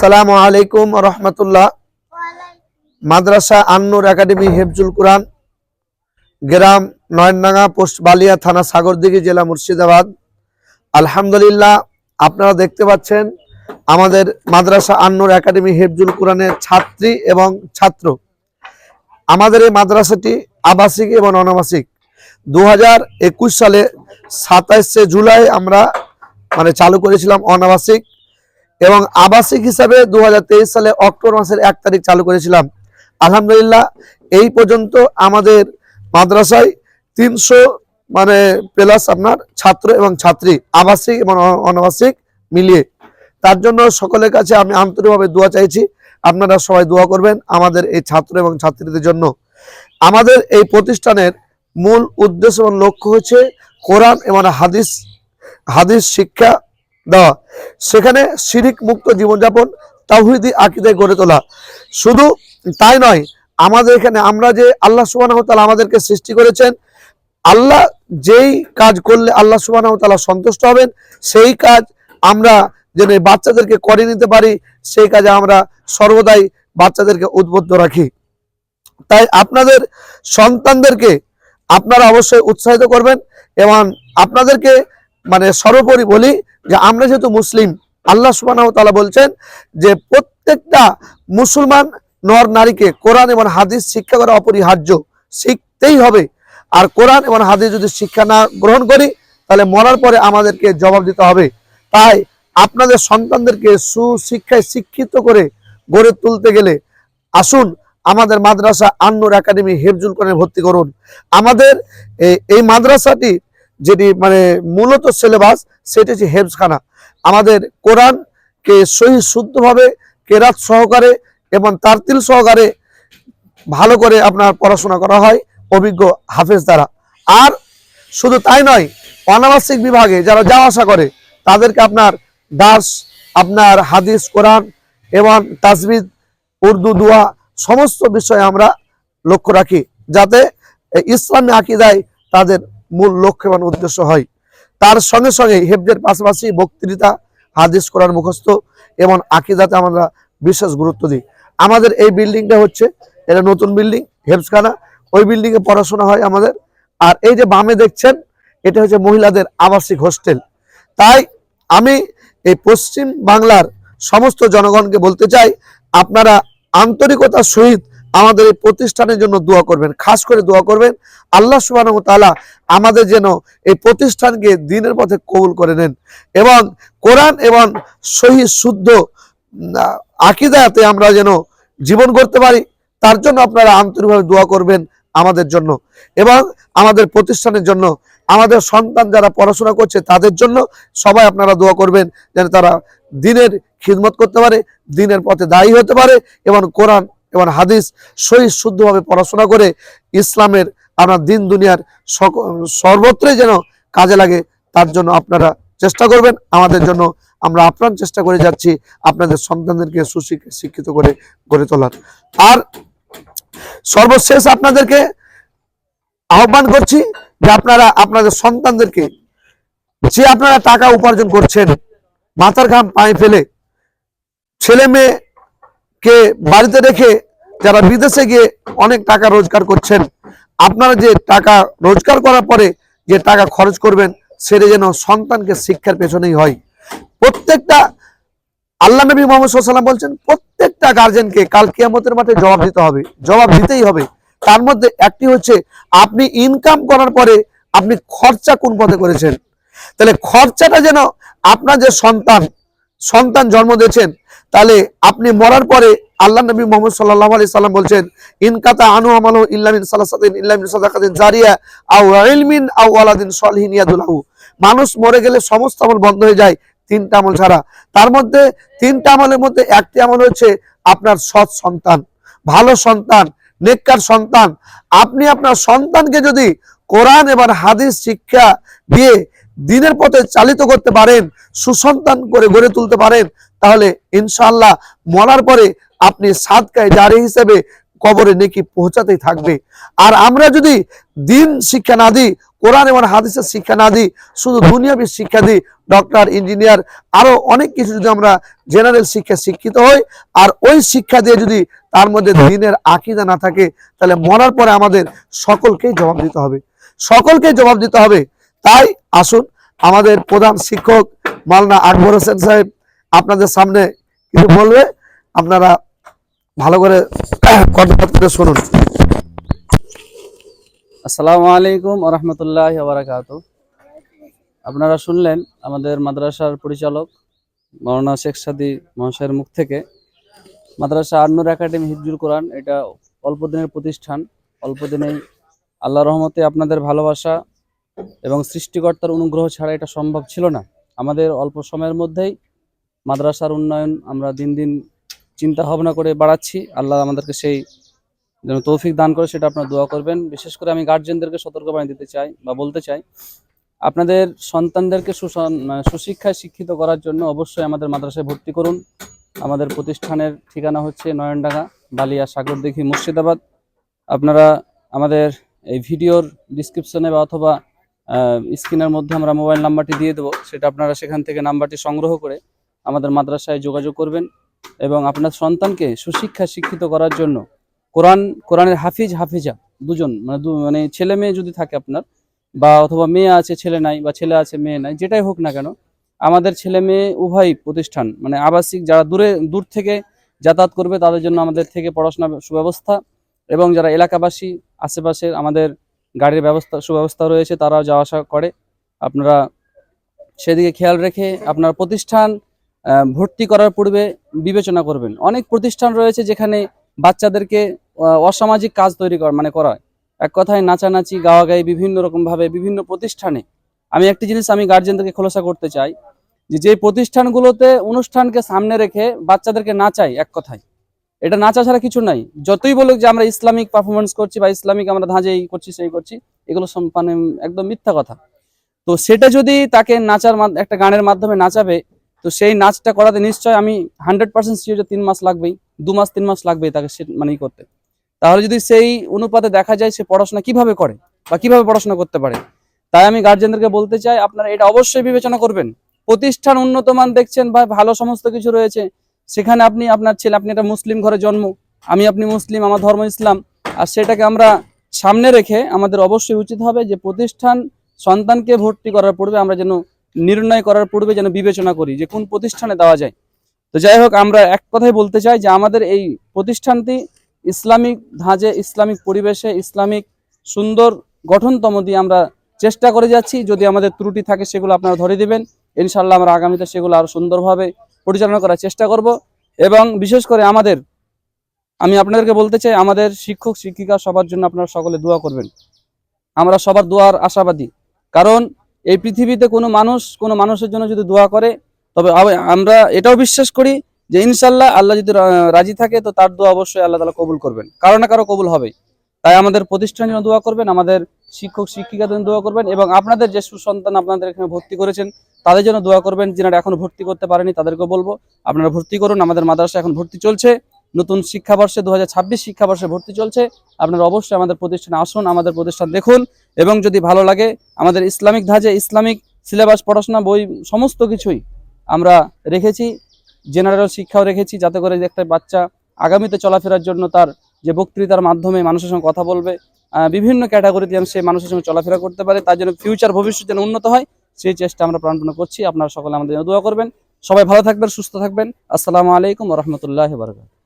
আসসালামু আলাইকুম রহমতুল্লাহ। মাদ্রাসা আন্নুর একাডেমি হেফজুল কুরআন, গ্রাম নয়নডাঙ্গা, পোস্ট বালিয়া, থানা সাগরদিঘি, জেলা মুর্শিদাবাদ। আলহামদুলিল্লাহ, আপনারা দেখতে পাচ্ছেন আমাদের মাদ্রাসা আন্নুর একাডেমি হেফজুল কুরআনের ছাত্রী এবং ছাত্র। আমাদের এই মাদ্রাসাটি আবাসিক এবং অনাবাসিক। 2021 সালে 27শে জুলাই আমরা চালু করেছিলাম অনাবাসিক, এবং আবাসিক হিসাবে 2023 সালে অক্টোবর মাসের 1 তারিখ চালু করেছিলাম। আলহামদুলিল্লাহ, এই পর্যন্ত আমাদের মাদ্রাসায় 300 প্লাস আপনার ছাত্র এবং ছাত্রী, আবাসিক এবং অনাবাসিক মিলিয়ে। তার জন্য সকলের কাছে আমি আন্তরিকভাবে দোয়া চাইছি, আপনারা সবাই দোয়া করবেন আমাদের এই ছাত্র এবং ছাত্রীদের জন্য। আমাদের এই প্রতিষ্ঠানের মূল উদ্দেশ্য এবং লক্ষ্য হচ্ছে কোরআন এবং হাদিস শিক্ষা দেওয়া, সেখানে শিরিক মুক্ত জীবনযাপন, তাওহীদি আকীদায় গড়ে তোলা। শুধু তাই নয়, আমাদের এখানে আমরা যে আল্লাহ সুবহানাহু ওয়া তাআলা আমাদেরকে সৃষ্টি করেছেন, আল্লাহ যেই কাজ করলে আল্লাহ সুবহানাহু ওয়া তাআলা সন্তুষ্ট হবেন, সেই কাজ আমরা যেন বাচ্চাদেরকে করে নিতে পারি, সেই কাজে আমরা সর্বদাই বাচ্চাদেরকে উদ্বুদ্ধ রাখি। তাই আপনাদের সন্তানদেরকে আপনারা অবশ্যই উৎসাহিত করবেন, এবং আপনাদেরকে সর্বোপরি বলি যে আমরা যেহেতু মুসলিম, আল্লাহ সুবহানাহু ওয়া তাআলা বলছেন যে প্রত্যেকটা মুসলমান নর নারীকে কোরআন এবং হাদিস শিক্ষা করা অপরিহার্য, শিখতেই হবে। আর কোরআন এবং হাদিস যদি শিক্ষা না গ্রহণ করি, তাহলে মরার পরে আমাদেরকে জবাব দিতে হবে। তাই আপনাদের সন্তানদেরকে সুশিক্ষায় শিক্ষিত করে গড়ে তুলতে গেলে আসুন আমাদের মাদ্রাসা আন্নুর একাডেমি হেফজুল কোরআনে ভর্তি করুন। আমাদের এই মাদ্রাসাটি যেটি মূলত সিলেবাস, সেটি হচ্ছে হেফজখানা। আমাদের কোরআনকে সহি শুদ্ধভাবে কেরাত সহকারে এবং তারতিল সহকারে ভালো করে আপনার পড়াশোনা করা হয় অভিজ্ঞ হাফেজ দ্বারা। আর শুধু তাই নয়, অনাবাসিক বিভাগে যারা যাওয়া আসা করে তাদেরকে আপনার দার্স, আপনার হাদিস, কোরআন এবং তাজবিদ, উর্দু, দোয়া সমস্ত বিষয়ে আমরা লক্ষ্য রাখি, যাতে ইসলামী আকীদায় তাদের মূল লক্ষ্য এবং উদ্দেশ্য হয়। তার সঙ্গে সঙ্গে হেফজের পাশাপাশি বক্তৃতা, হাদিস, কোরআন মুখস্থ এবং আকীদাতে আমরা বিশেষ গুরুত্ব দিই। আমাদের এই বিল্ডিংটা হচ্ছে, এটা নতুন বিল্ডিং হেফজখানা, ওই বিল্ডিংয়ে পড়াশোনা হয় আমাদের। আর এই যে বামে দেখছেন, এটা হচ্ছে মহিলাদের আবাসিক হোস্টেল। তাই আমি এই পশ্চিম বাংলার সমস্ত জনগণকে বলতে চাই, আপনারা আন্তরিকতার সহিত আমাদের এই প্রতিষ্ঠানের জন্য দোয়া করবেন, খাস করে দোয়া করবেন আল্লাহ সুবহানাহু ওয়া তাআলা আমাদের যেন এই প্রতিষ্ঠানকে দ্বীনের পথে কবুল করে নেন, এবং কোরআন এবং সহি শুদ্ধ আকীদাতে আমরা যেন জীবন করতে পারি। তার জন্য আপনারা আন্তরিকভাবে দোয়া করবেন আমাদের জন্য এবং আমাদের প্রতিষ্ঠানের জন্য। আমাদের সন্তান যারা পড়াশোনা করছে তাদের জন্য সবাই আপনারা দোয়া করবেন, যেন তারা দ্বীনের খিদমত করতে পারে, দ্বীনের পথে দায়ী হতে পারে, এবং কোরআন এবং হাদিস সহি শুদ্ধভাবে পড়াশোনা করে ইসলামের আমরা দিন দুনিয়ার সর্বত্রই যেন কাজে লাগে, তার জন্য আপনারা চেষ্টা করবেন। আমাদের জন্য আমরা আপ্রাণ চেষ্টা করে যাচ্ছি আপনাদের সন্তানদেরকে শিক্ষিত করে গড়ে তোলার। আর সর্বশেষ আপনাদেরকে আহ্বান করছি যে আপনারা আপনাদের সন্তানদেরকে, যে আপনারা টাকা উপার্জন করছেন মাথার ঘাম পায়ে ফেলে, ছেলে মেয়েকে বাড়িতে রেখে যারা বিদেশে গিয়ে অনেক টাকা রোজগার করছেন, আপনারা যে টাকা রোজগার করার পরে যে টাকা খরচ করবেন, সেটা যেন সন্তানকে শিক্ষার পেছনেই হয়। প্রত্যেকটা আল্লাহ নবী মুহাম্মদ সাল্লাল্লাহু আলাইহি ওয়াসাল্লাম বলছেন, প্রত্যেকটা গার্জেনকে কাল কিয়ামতের মাঠে জবাব দিতে হবে, জবাব দিতেই হবে। তার মধ্যে একটি হচ্ছে আপনি ইনকাম করার পরে আপনি খরচা কোন পথে করেছেন। তাহলে খরচাটা যেন আপনার যে সন্তান জন্ম দিয়েছেন, তাহলে আপনি মরার পরে আল্লাহ নবী মুহাম্মদ সাল্লাল্লাহু আলাইহি সাল্লাম বলছেন, ইনকাতা আনু আমালু ইল্লা মিন সালাসাতিন ইল্লা মিন সাদাকাতিন জারিয়া আও ইলমিন আও ওয়ালাদিন সলিহিন ইয়াদুলাহু। মানুষ মরে গেলে সমস্ত আমল বন্ধ হয়ে যায়, 3টা আমল ছাড়া। তার মধ্যে 3টা আমলের মধ্যে একটি আমল হচ্ছে আপনার সৎ সন্তান, ভালো সন্তান, নেককার সন্তান। আপনি আপনার সন্তানকে যদি কোরআন এবং হাদিস শিক্ষা দিয়ে দ্বীনের পথে চালিত করতে পারেন, সুসন্তান করে গড়ে তুলতে পারেন, তাহলে ইনশাআল্লাহ মরার পরে আপনি সাদকায়ে জারি হিসেবে কবরে নেকি পৌঁছাতেই থাকবে। আর আমরা যদি দ্বীন শিক্ষা না দিই, কোরআন এবং হাদিসের শিক্ষা না দিই, শুধু দুনিয়াবী শিক্ষা দিই, ডক্টর, ইঞ্জিনিয়ার, আরো অনেক কিছু যদি আমরা জেনারেল শিক্ষা শিক্ষিত হই, আর ওই শিক্ষা দিয়ে যদি তার মধ্যে দ্বীনের আকীদা না থাকে, তাহলে মরার পরে আমাদের সকলকেই জবাব দিতে হবে, সকলকেই জবাব দিতে হবে। তাই আসুন, আমাদের প্রধান শিক্ষক মাওলানা আকবর হোসেন সাহেব আপনাদের সামনে কিছু বলবে, আপনারা ভালো করে কর্ণপাত করে শুনুন। আসসালামু আলাইকুম ওয়া রাহমাতুল্লাহি ওয়া বারাকাতুহু। আপনারা শুনলেন আমাদের মাদ্রাসার পরিচালক মাওলানা শেখ সাদী মহাশয়ের মুখ থেকে। মাদ্রাসা আন-নূর একাডেমি হিফজুল কোরআন এটা অল্প দিনের প্রতিষ্ঠান। অল্প দিনেই আল্লাহর রহমতে আপনাদের ভালোবাসা এবং সৃষ্টিকর্তার অনুগ্রহ ছাড়া এটা সম্ভব ছিল না। আমাদের অল্প সময়ের মধ্যেই মাদ্রাসার উন্নয়ন আমরা দিন দিন চিন্তা ভাবনা করে বাড়াচ্ছি। আল্লাহ আমাদেরকে সেই যেন তৌফিক দান করে, সেটা আপনারা দোয়া করবেন। বিশেষ করে আমি গার্জিয়ানদেরকে সতর্কবাণী দিতে চাই বা বলতে চাই, আপনাদের সন্তানদেরকে সুশিক্ষায় শিক্ষিত করার জন্য অবশ্যই আমাদের মাদ্রাসায় ভর্তি করুন। আমাদের প্রতিষ্ঠানের ঠিকানা হচ্ছে নয়নডাঙ্গা, বালিয়া, সাগরদিঘি, মুর্শিদাবাদ। আপনারা আমাদের এই ভিডিওর ডিসক্রিপশনে বা অথবা স্ক্রিনের মধ্যে আমরা মোবাইল নাম্বারটি দিয়ে দেবো, সেটা আপনারা সেখান থেকে নাম্বারটি সংগ্রহ করে আমাদের মাদ্রাসায় যোগাযোগ করবেন এবং আপনার সন্তানকে সুশিক্ষায় শিক্ষিত করার জন্য কোরআনের হাফিজ হাফিজা দুজন মানে ছেলে মেয়ে যদি থাকে আপনার, বা অথবা মেয়ে আছে ছেলে নাই, বা ছেলে আছে মেয়ে নাই, যেটাই হোক না কেন, আমাদের ছেলে মেয়ে উভয় প্রতিষ্ঠান মানে আবাসিক, যারা দূর থেকে যাতায়াত করবে তাদের জন্য আমাদের থেকে পড়াশোনার সুব্যবস্থা, এবং যারা এলাকাবাসী আশেপাশের আমাদের গাড়ির সুব্যবস্থা রয়েছে, তারাও যাওয়া আসা করে। আপনারা সেদিকে খেয়াল রেখে আপনার প্রতিষ্ঠান ভর্তি করার পূর্বে বিবেচনা করবেন। অনেক প্রতিষ্ঠান রয়েছে যেখানে বাচ্চাদেরকে অসামাজিক কাজ করায়, এক কথায় নাচানাচি, গাওয়াগাই, বিভিন্ন রকম ভাবে বিভিন্ন প্রতিষ্ঠানে। আমি একটি জিনিস আমি গার্জিয়ানদেরকে খোলাসা করতে চাই, যে প্রতিষ্ঠানগুলোতে অনুষ্ঠানকে সামনে রেখে বাচ্চাদেরকে নাচায়, এক কথায় এটা নাচা ছাড়া কিছু নাই। যতই বলুক যে আমরা ইসলামিক পারফরমেন্স করছি বা ইসলামিক আমরা ধাঁজে এই করছি সেই করছি, এগুলো মানে একদম মিথ্যা কথা। তো সেটা যদি তাকে একটা গানের মাধ্যমে নাচাবে, তো সেই নাচটা করাতে নিশ্চয় আমি 100% শিওর যে 3 মাস লাগবেই, 2 মাস 3 মাস লাগবেই তাকে মানে করতে। তাহলে যদি সেই অনুপাতে দেখা যায় সে পড়াশোনা কিভাবে করে বা কিভাবে পড়াশোনা করতে পারে, তাই আমি গার্জিয়ানদেরকে বলতে চাই আপনারা এটা অবশ্যই বিবেচনা করবেন। প্রতিষ্ঠান উন্নত মান দেখছেন বা ভালো সমস্ত কিছু রয়েছে, সেখানে আপনার ছেলে, আপনি একটা মুসলিম ঘরে জন্ম, আপনি মুসলিম, আমার ধর্ম ইসলাম, আর সেটাকে আমরা সামনে রেখে আমাদের অবশ্যই উচিত হবে যে প্রতিষ্ঠান সন্তানকে ভর্তি করার পূর্বে আমরা যেন নির্ণয় করার পূর্বে যেন বিবেচনা করি যে কোন প্রতিষ্ঠানে দেওয়া যায়। তো যাই হোক, আমরা এক কথাই বলতে চাই যে আমাদের এই প্রতিষ্ঠানটি ইসলামিক ধাঁজে, ইসলামিক পরিবেশে, ইসলামিক সুন্দর গঠনতম দিয়ে আমরা চেষ্টা করে যাচ্ছি। যদি আমাদের ত্রুটি থাকে সেগুলো আপনারা ধরে দিবেন, ইনশাল্লাহ আমরা আগামীতে সেগুলো আরো সুন্দরভাবে পরিচালনা করার চেষ্টা করব। এবং বিশেষ করে আমি আপনাদেরকে বলতে চাই, আমাদের শিক্ষক শিক্ষিকা সবার জন্য আপনারা সকলে দোয়া করবেন। আমরা সবার দোয়ার আশাবাদী, কারণ এই পৃথিবীতে কোনো মানুষের জন্য যদি দোয়া করে, তবে আমরা এটাও বিশ্বাস করি যে ইনশাল্লাহ আল্লাহ যদি রাজি থাকে তো তার দোয়া অবশ্যই আল্লাহ তাআলা কবুল করবেন, কারো না কারো কবুল হবে। তাই আমাদের প্রতিষ্ঠানের জন্য দোয়া করবেন, আমাদের শিক্ষক শিক্ষিকাদের জন্য দোয়া করবেন, এবং আপনাদের যে সুসন্তান আপনাদের এখানে ভর্তি করেছেন তাদের জন্য দোয়া করবেন। যারা এখনো ভর্তি করতে পারেনি তাদেরকেও বলবো আপনারা ভর্তি করুন। আমাদের মাদ্রাসা এখন ভর্তি চলছে, নতুন শিক্ষাবর্ষে 2026 শিক্ষাবর্ষে ভর্তি চলছে। আপনারা অবশ্যই আমাদের প্রতিষ্ঠানে আসুন, আমাদের প্রতিষ্ঠান দেখুন, এবং যদি ভালো লাগে আমাদের ইসলামিক ধাঁজে ইসলামিক সিলেবাস, পড়াশোনা, বই সমস্ত কিছুই আমরা রেখেছি, জেনারেল শিক্ষাও রেখেছি, যাতে করে একটা বাচ্চা আগামীতে চলাফেরার জন্য তার যে বক্তৃতার মাধ্যমে মানুষের সঙ্গে কথা বলবে, বিভিন্ন ক্যাটাগরিতে যেন সে মানুষের সঙ্গে চলাফেরা করতে পারে, তার জন্য ফিউচার ভবিষ্যৎ যেন উন্নত হয়, সেই চেষ্টা আমরা প্রাণপণ করছি। আপনারা সকলে আমাদের জন্য দোয়া করবেন। সবাই ভালো থাকবেন, সুস্থ থাকবেন। আসসালামু আলাইকুম ওয়া রাহমাতুল্লাহি ওয়া বারাকাতুহু।